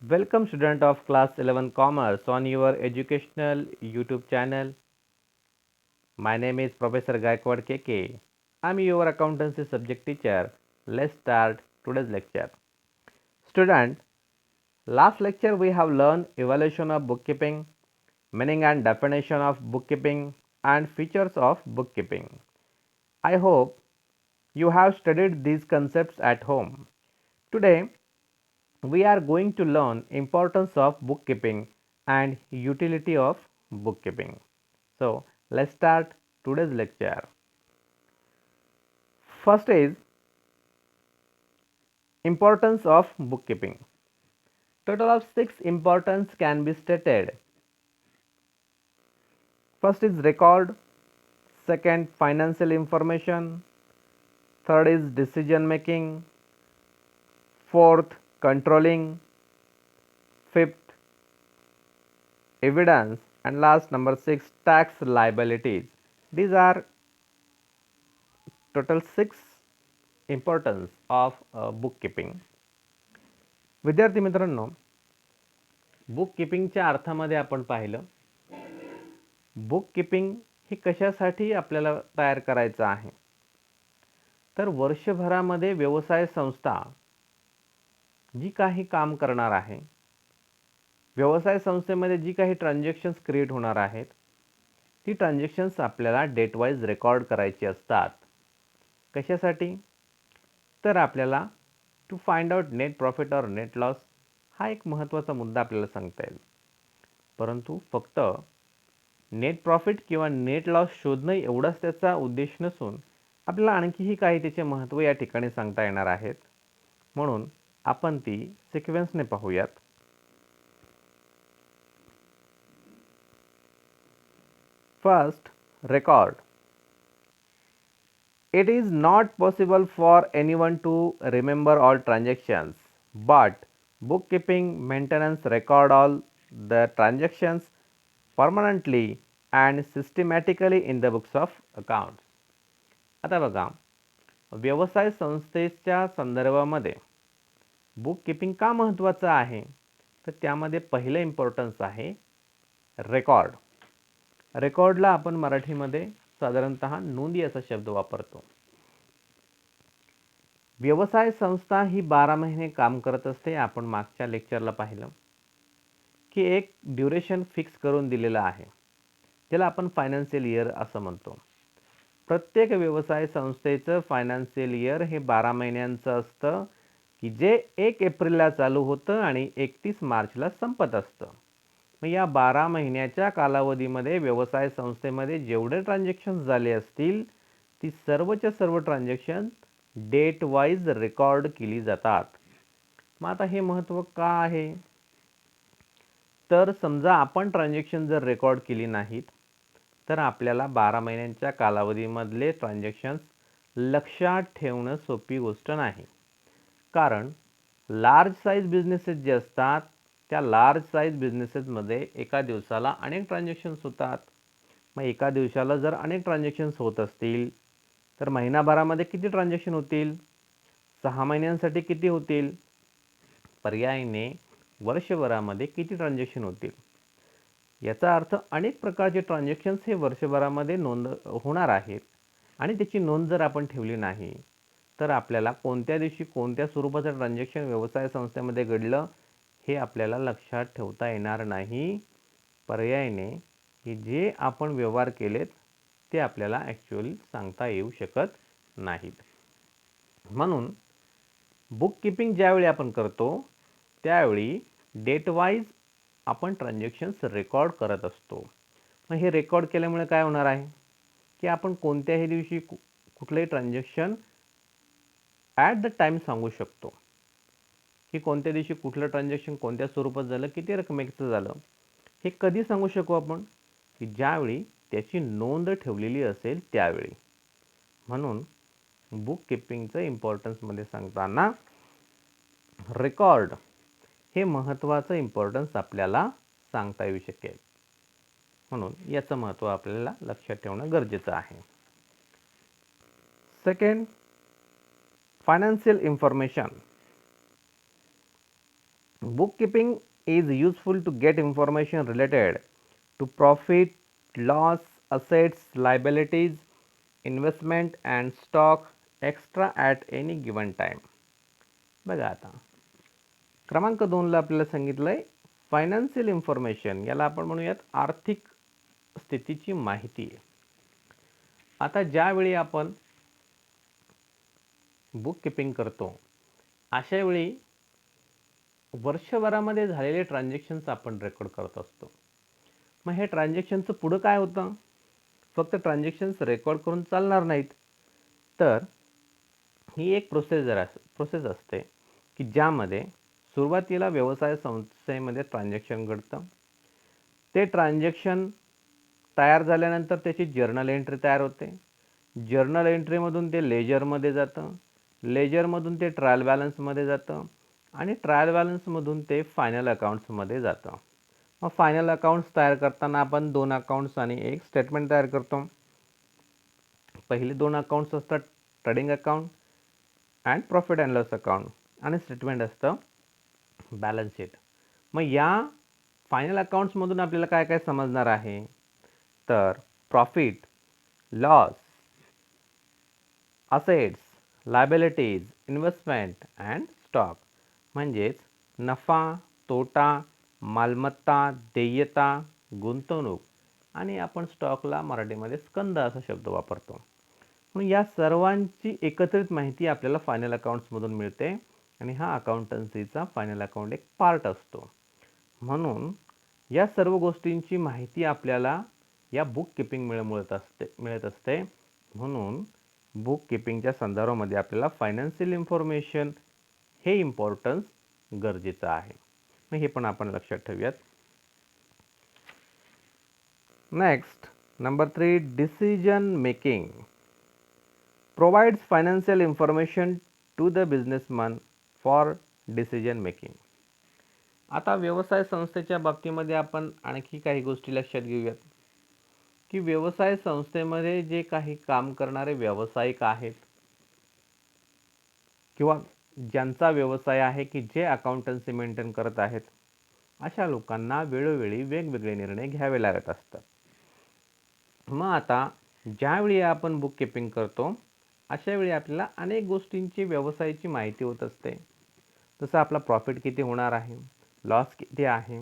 Welcome student of class 11 commerce on your educational YouTube channel. My name is Professor Gaikwad KK. I'm your accountancy subject teacher. Let's start today's lecture. Student, last lecture we have learned evaluation of bookkeeping, meaning and definition of bookkeeping and features of bookkeeping. I hope you have studied these concepts at home. Today we are going to learn importance of bookkeeping and utility of bookkeeping. So let's start today's lecture. First is importance of bookkeeping. Total of 6 importance can be stated. First is record, second financial information, third is decision making, fourth controlling, fifth evidence, and last number 6 tax liabilities. These are total 6 importance of bookkeeping. विद्यार्थी मित्रांनो, book किपिंगच्या अर्थामध्ये आपण पाहिलं, book keeping हे कशासाठी आपल्याला तयार करायचं आहे, तर वर्षभरामध्ये व्यवसाय संस्था जी काही काम करणार आहे, व्यवसाय संस्थेमध्ये जी काही ट्रान्झॅक्शन्स क्रिएट होणार आहेत, ती ट्रान्झॅक्शन्स आपल्याला डेट वाईज रेकॉर्ड करायची असतात. कशासाठी, तर आपल्याला to find out net profit और नेट लॉस हा एक महत्त्वाचा मुद्दा आपल्याला सांगता येईल. परंतु फक्त नेट प्रॉफिट किंवा नेट लॉस शोधणं एवढाच त्याचा उद्देश नसून आपल्याला आणखीही काही त्याचे महत्त्व या ठिकाणी सांगता येणार आहेत. म्हणून आपण ती सिक्वेन्सने पाहूयात. First, record. It is not possible for anyone to remember all transactions, but bookkeeping maintenance record all the transactions permanently and systematically in the books of accounts. आता बघा, व्यवसाय संस्थेच्या संदर्भामध्ये बुक किपिंग का महत्त्वाचं आहे, तर त्यामध्ये पहिलं इम्पॉर्टन्स आहे रेकॉर्ड. रेकॉर्डला आपण मराठीमध्ये साधारणतः नोंदी असा शब्द वापरतो. व्यवसाय संस्था ही 12 महिने काम करत असते. आपण मागच्या लेक्चरला पाहिलं की एक ड्युरेशन फिक्स करून दिलेला आहे, त्याला आपण फायनान्शियल इयर असं म्हणतो. प्रत्येक व्यवसाय संस्थेचं फायनान्शियल इयर हे 12 महिन्यांचं असतं, की जे 1 एप्रिलला चालू होतं आणि 31 मार्चला संपत असतं. मग या 12 महिन्याच्या कालावधीमध्ये व्यवसाय संस्थेमध्ये जेवढे ट्रान्झॅक्शन्स झाले असतील, ती सर्वच्या सर्व ट्रान्झॅक्शन डेट वाईज रेकॉर्ड केली जातात. मग आता हे महत्त्व का आहे, तर समजा आपण ट्रान्झॅक्शन जर रेकॉर्ड केली नाहीत, तर आपल्याला 12 महिन्यांच्या कालावधीमधले ट्रान्झॅक्शन्स लक्षात ठेवणं सोपी गोष्ट नाही. कारण लार्ज साईज बिझनेसेस जे असतात, त्या लार्ज साईज बिझनेसेसमध्ये एका दिवसाला अनेक ट्रान्झॅक्शन्स होतात. मग एका दिवसाला जर अनेक ट्रान्झॅक्शन्स होत असतील, तर महिनाभरामध्ये किती ट्रान्झॅक्शन होतील, 6 महिन्यांसाठी किती होतील, पर्यायीने वर्षभरामध्ये किती ट्रान्झॅक्शन होतील. याचा अर्थ अनेक प्रकारचे ट्रान्झॅक्शन्स हे वर्षभरामध्ये नोंद होणार आहेत आणि त्याची नोंद जर आपण ठेवली नाही, तर आपल्याला कोणत्या दिवशी कोणत्या स्वरूपाचं ट्रान्झॅक्शन व्यवसाय संस्थेमध्ये घडलं हे आपल्याला लक्षात ठेवता येणार नाही. पर्यायाने की जे आपण व्यवहार केलेत ते आपल्याला ॲक्च्युअली सांगता येऊ शकत नाहीत. म्हणून बुक किपिंग ज्यावेळी आपण करतो, त्यावेळी डेट वाईज आपण ट्रान्झॅक्शन्स रेकॉर्ड करत असतो. मग हे रेकॉर्ड केल्यामुळे काय होणार आहे, की आपण कोणत्याही दिवशी कुठलंही ट्रान्झॅक्शन ॲट द टाईम सांगू शकतो, की कोणत्या दिवशी कुठलं ट्रान्झॅक्शन कोणत्या स्वरूपात झालं, किती रकमेचं झालं. हे कधी सांगू शकू आपण, की ज्यावेळी त्याची नोंद ठेवलेली असेल त्यावेळी. म्हणून बुक किपिंगचं इम्पॉर्टन्समध्ये सांगताना रेकॉर्ड हे महत्त्वाचं इम्पॉर्टन्स आपल्याला सांगता येऊ शकेल. म्हणून याचं महत्त्व आपल्याला लक्षात ठेवणं गरजेचं आहे. Second, financial information. Bookkeeping is useful to get information related to profit, loss, assets, liabilities, investment and stock extra at any given time. बघा आता क्रमांक 2 ला आपल्याला सांगितलंय फायनान्शियल इन्फॉर्मेशन, याला आपण म्हणूयात आर्थिक स्थितीची माहिती आहे. आता ज्यावेळी आपण बुक किपिंग करतो अशा वेळी वर्षभरामध्ये झालेले ट्रान्झॅक्शन्स आपण रेकॉर्ड करत असतो. मग हे ट्रान्झॅक्शनचं पुढं काय होतं? फक्त ट्रान्झॅक्शन्स रेकॉर्ड करून चालणार नाहीत, तर ही एक प्रोसेस असते की ज्यामध्ये सुरुवातीला व्यवसाय संस्थेमध्ये ट्रान्झॅक्शन घडतं. ते ट्रान्झॅक्शन तयार झाल्यानंतर त्याची जर्नल एंट्री तयार होते. जर्नल एंट्रीमधून ते लेजरमध्ये जातं. लेजरमधून ते ट्रायल बॅलन्समध्ये जातं आणि ट्रायल बॅलन्समधून ते फायनल अकाउंट्समध्ये जातं. मग फायनल अकाउंट्स तयार करताना आपण 2 अकाउंट्स आणि एक स्टेटमेंट तयार करतो. पहिले 2 अकाउंट्स असतात trading account and profit and loss account आणि स्टेटमेंट असतं बॅलन्स शीट. मग या फायनल अकाउंट्समधून आपल्याला काय काय समजणार आहे? तर profit, loss, assets, liabilities, investment and stock म्हणजेच नफा, तोटा, मालमत्ता, देयता, गुंतवणूक आणि आपण स्टॉकला मराठीमध्ये स्कंद असा शब्द वापरतो. म्हणून या सर्वांची एकत्रित माहिती आपल्याला फायनल अकाउंट्समधून मिळते आणि हा अकाउंटन्सीचा फायनल अकाउंट एक पार्ट असतो. म्हणून या सर्व गोष्टींची माहिती आपल्याला या बुक किपिंगमुळे मिळत असते. म्हणून बुक किपिंगच्या संदर्भामध्ये आपल्याला फायनान्शियल इन्फॉर्मेशन हे इम्पॉर्टन्स गरजेचं आहे. मग हे पण आपण लक्षात ठेवूयात. Next number 3, decision making provides financial information to the businessman for decision making. आता व्यवसाय संस्थेच्या बाबतीमध्ये आपण आणखी काही गोष्टी लक्षात घेऊयात की व्यवसाय संस्थेमध्ये जे काही काम करणारे व्यावसायिक आहेत किंवा ज्यांचा व्यवसाय आहे की जे अकाउंटन्सी मेंटेन करत आहेत, अशा लोकांना वेळोवेळी वेगवेगळे निर्णय घ्यावे लागत असतात. मग आता ज्यावेळी आपण बुक किपिंग करतो अशा वेळी आपल्याला अनेक गोष्टींची व्यवसायाची माहिती होत असते. जसं आपला प्रॉफिट किती होणार आहे, लॉस किती आहे,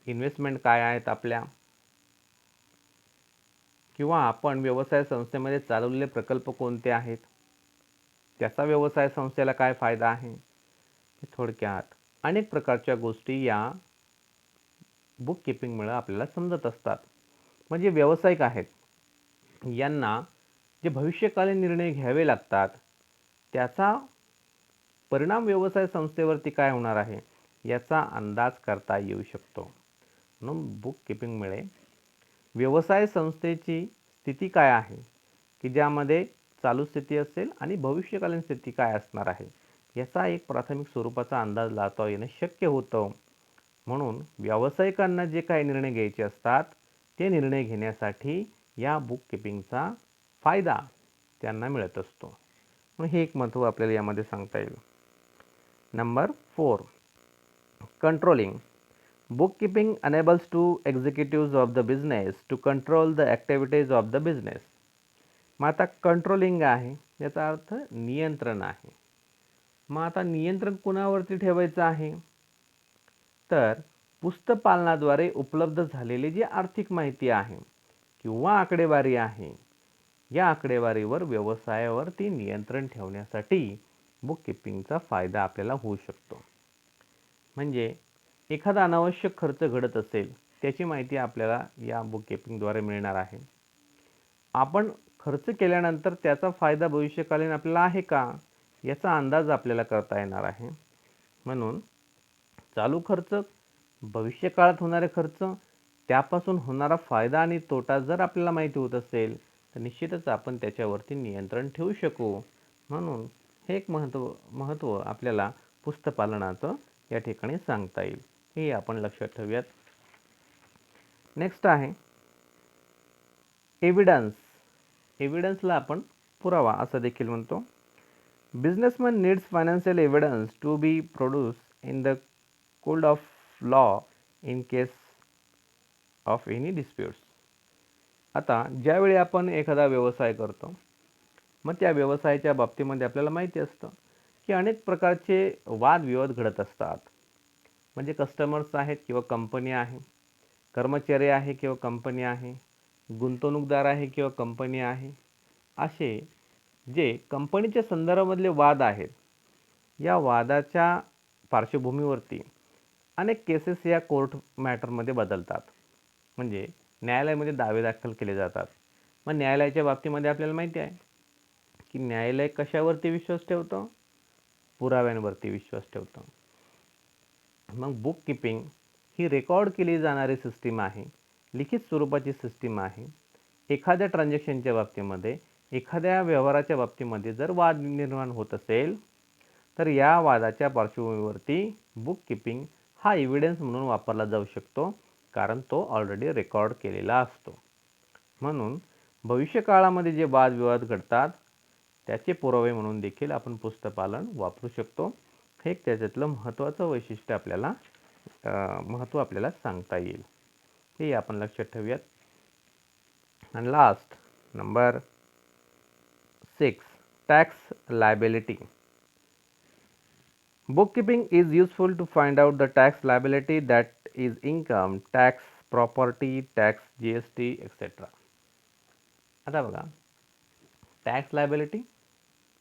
इन्व्हेस्टमेंट काय आहेत आपल्या, किंवा आपण व्यवसाय संस्थेमध्ये चालवलेले प्रकल्प कोणते आहेत, त्याचा व्यवसाय संस्थेला काय फायदा आहे. थोडक्यात अनेक प्रकारच्या गोष्टी या बुक किपिंगमुळे आपल्याला समजत असतात. म्हणजे व्यावसायिक आहेत यांना जे भविष्यकालीन निर्णय घ्यावे लागतात त्याचा परिणाम व्यवसाय संस्थेवरती काय होणार आहे याचा अंदाज करता येऊ शकतो. म्हणून बुक किपिंगमुळे व्यवसाय संस्थेची स्थिती काय आहे की ज्यामध्ये चालू स्थिती असेल आणि भविष्यकालीन स्थिती काय असणार आहे याचा एक प्राथमिक स्वरूपाचा अंदाज लावता येणं शक्य होतं. म्हणून व्यावसायिकांना जे काही निर्णय घ्यायचे असतात ते निर्णय घेण्यासाठी या बुक किपिंगचा फायदा त्यांना मिळत असतो. म्हणून हे एक महत्त्व आपल्याला यामध्ये सांगता येईल. Number 4, controlling. Bookkeeping enables to executives of the business to control the activities of the business. मग आता कंट्रोलिंग आहे याचा अर्थ नियंत्रण आहे. मग आता नियंत्रण कुणावरती ठेवायचं आहे? तर पुस्तपालनाद्वारे उपलब्ध झालेली जी आर्थिक माहिती आहे किंवा आकडेवारी आहे, या आकडेवारीवर व्यवसायावरती नियंत्रण ठेवण्यासाठी बुक किपिंगचा फायदा आपल्याला होऊ शकतो. म्हणजे एखादा अनावश्यक खर्च घडत असेल त्याची माहिती आपल्याला या बुक किपिंगद्वारे मिळणार आहे. आपण खर्च केल्यानंतर त्याचा फायदा भविष्यकालीन आपल्याला आहे का याचा अंदाज आपल्याला करता येणार आहे. म्हणून चालू खर्च, भविष्यकाळात होणारे खर्च, त्यापासून होणारा फायदा आणि तोटा जर आपल्याला माहिती होत असेल तर निश्चितच आपण त्याच्यावरती नियंत्रण ठेवू शकू. म्हणून हे एक महत्त्व आपल्याला पुस्तपालनाचं या ठिकाणी सांगता येईल. हे आपण लक्षात ठेवूयात. नेक्स्ट आहे एव्हिडन्स. एव्हिडन्सला आपण पुरावा असं देखील म्हणतो. Businessman needs financial evidence to be produce in the code of law in case of any disputes. आता ज्यावेळी आपण एखादा व्यवसाय करतो, मग त्या व्यवसायाच्या बाबतीमध्ये आपल्याला माहिती असतं की अनेक प्रकारचे वादविवाद घडत असतात. म्हणजे कस्टमर्स आहेत किंवा कंपनी आहे, कर्मचारी आहे किंवा कंपनी आहे, गुंतवणूकदार आहे किंवा कंपनी आहे. असे जे कंपनीच्या संदर्भामधले वाद आहेत, या वादाच्या पार्श्वभूमीवरती अनेक केसेस या कोर्ट मॅटरमध्ये बदलतात. म्हणजे न्यायालयामध्ये दावे दाखल केले जातात. मग न्यायालयाच्या बाबतीमध्ये आपल्याला माहिती आहे की न्यायालय कशावरती विश्वास ठेवतं? पुराव्यांवरती विश्वास ठेवतं. मग बुक किपिंग ही रेकॉर्ड केली जाणारी सिस्टीम आहे, लिखित स्वरूपाची सिस्टीम आहे. एखाद्या ट्रान्झॅक्शनच्या बाबतीमध्ये, एखाद्या व्यवहाराच्या बाबतीमध्ये जर वाद निर्माण होत असेल, तर या वादाच्या पार्श्वभूमीवरती बुक किपिंग हा एव्हिडन्स म्हणून वापरला जाऊ शकतो, कारण तो ऑलरेडी रेकॉर्ड केलेला असतो. म्हणून भविष्यकाळामध्ये जे वादविवाद घडतात त्याचे पुरावे म्हणून देखील आपण पुस्तपालन वापरू शकतो. हे एक त्याच्यातलं महत्त्वाचं वैशिष्ट्य आपल्याला महत्त्व आपल्याला सांगता येईल. हे आपण लक्षात ठेवूयात. आणि last number 6, tax liability. Bookkeeping is useful to find out the tax liability, that is income tax, property tax, GST, etc. आता बघा, टॅक्स लायबिलिटी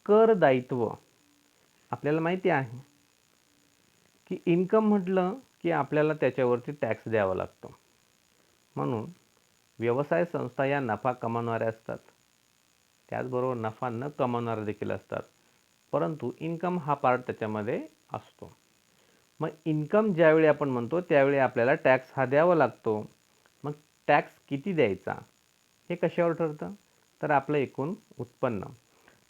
कर दायित्व. आपल्याला माहिती आहे की इन्कम म्हटलं की आपल्याला त्याच्यावरती टॅक्स द्यावा लागतो. म्हणून व्यवसाय संस्था या नफा कमावणाऱ्या असतात, त्याचबरोबर नफा न कमावणारे देखील असतात, परंतु इन्कम हा पार्ट त्याच्यामध्ये असतो. मग इन्कम ज्यावेळी आपण म्हणतो त्यावेळी आपल्याला टॅक्स हा द्यावा लागतो. मग टॅक्स किती द्यायचा हे कशावर ठरतं? तर आपलं एकूण उत्पन्न.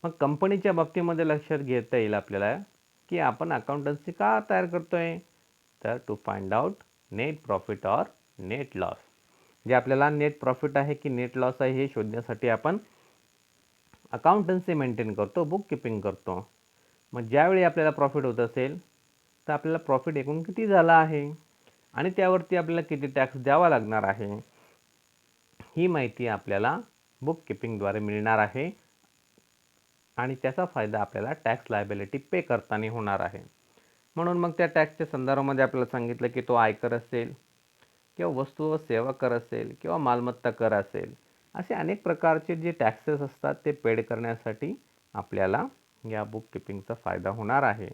मग कंपनीच्या बाबतीमध्ये लक्षात घेता येईल आपल्याला की आपण अकाउंटन्सी का तयार करतोय? तर to find out net profit or net loss. जे आपल्याला नेट प्रॉफिट आहे की नेट लॉस आहे हे शोधण्यासाठी आपण अकाउंटन्सी मेंटेन करतो, बुक किपिंग करतो. मग ज्यावेळी आपल्याला प्रॉफिट होत असेल तर आपल्याला प्रॉफिट एकूण किती झाला आहे आणि त्यावरती आपल्याला किती टॅक्स द्यावा लागणार आहे, ही माहिती आपल्याला बुक किपिंगद्वारे मिळणार आहे आणि त्याचा फायदा आपल्याला टॅक्स लायबिलिटी पे करताना होणार आहे. म्हणून मग त्या टॅक्सच्या संदर्भामध्ये आपल्याला सांगितलं की तो आयकर असेल किंवा वस्तू व सेवा कर असेल किंवा मालमत्ता कर असेल, असे अनेक प्रकारचे जे टॅक्सेस असतात ते पेड करण्यासाठी आपल्याला या बुक किपिंगचा फायदा होणार आहे.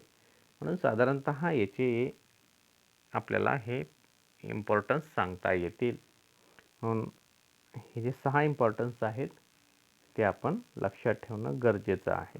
म्हणून साधारणतः याचे आपल्याला हे इम्पॉर्टन्स सांगता येतील. म्हणून हे जे 6 इम्पॉर्टन्स आहेत ते आपण लक्षात ठेवणं गरजेचं आहे.